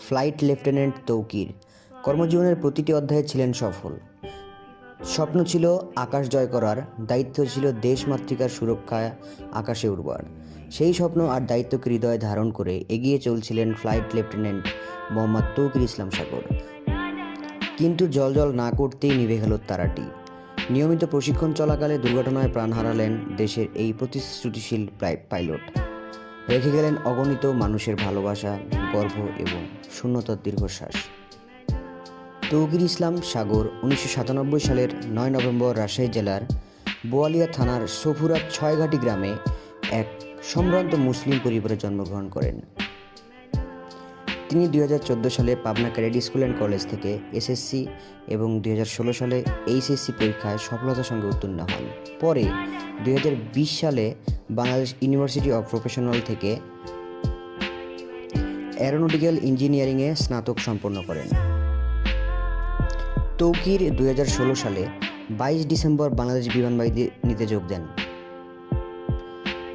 Flight lieutenant Tauqir কর্মজীবনের প্রতিটি অধ্যায়ে ছিলেন সফল। স্বপ্ন ছিল আকাশ জয় করার, দায়িত্ব ছিল দেশমাতৃকার সুরক্ষায় আকাশে উড়বার। সেই স্বপ্ন আর দায়িত্বকে হৃদয়ে ধারণ করে এগিয়ে চলছিলেন ফ্লাইট লেফটেন্যান্ট মোহাম্মদ তৌকির ইসলাম সাগর। কিন্তু জলজল না করতেই নিভে গেল তারাটি। নিয়মিত প্রশিক্ষণ চলাকালে দুর্ঘটনায় প্রাণ হারালেন দেশের এই প্রতিশ্রুতিশীল পাইলট। রেখে গেলেন অগণিত মানুষের ভালোবাসা, গর্ব এবং শূন্যতার দীর্ঘশ্বাস। তৌকির ইসলাম সাগর 1997 সালের 9 নভেম্বর রাজশাহী জেলার বোয়ালিয়া থানার সফুরাত ছয়ঘাটি গ্রামে এক সম্ভ্রান্ত মুসলিম পরিবারে জন্মগ্রহণ করেন। তিনি 2014 সালে Pabna cadet school and college থেকে এসএসসি এবং 2016 সালে এইচএসসি পরীক্ষায় সফলতার সঙ্গে উত্তীর্ণ হন। পরে 2020 সালে বাংলাদেশ ইউনিভার্সিটি অব প্রফেশনাল থেকে অ্যারোনটিক্যাল ইঞ্জিনিয়ারিংয়ে স্নাতক সম্পন্ন করেন। তৌকির 2016 সালে 22 ডিসেম্বর বাংলাদেশ বিমান বাহিনীতে যোগ দেন।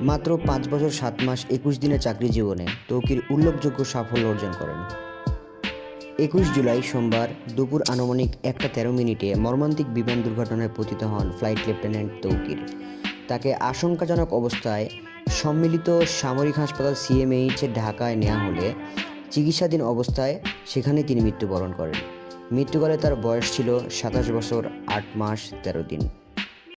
মাত্র 5 বছর 7 মাস 21 দিনের চাকরি জীবনে তৌকির উল্লেখযোগ্য সাফল্য অর্জন করেন। 21 জুলাই সোমবার দুপুর আনুমানিক 1:13 মর্মান্তিক বিমান দুর্ঘটনায় পতিত হন ফ্লাইট লেফটেন্যান্ট তৌকির। তাকে আশঙ্কাজনক অবস্থায় সম্মিলিত সামরিক হাসপাতাল সিএমএইচ ঢাকায় নেওয়া হলে চিকিৎসাধীন অবস্থায় সেখানেই তিনি মৃত্যুবরণ করেন। মৃত্যুকালে তার বয়স ছিল 27 বছর 8 মাস 13 দিন।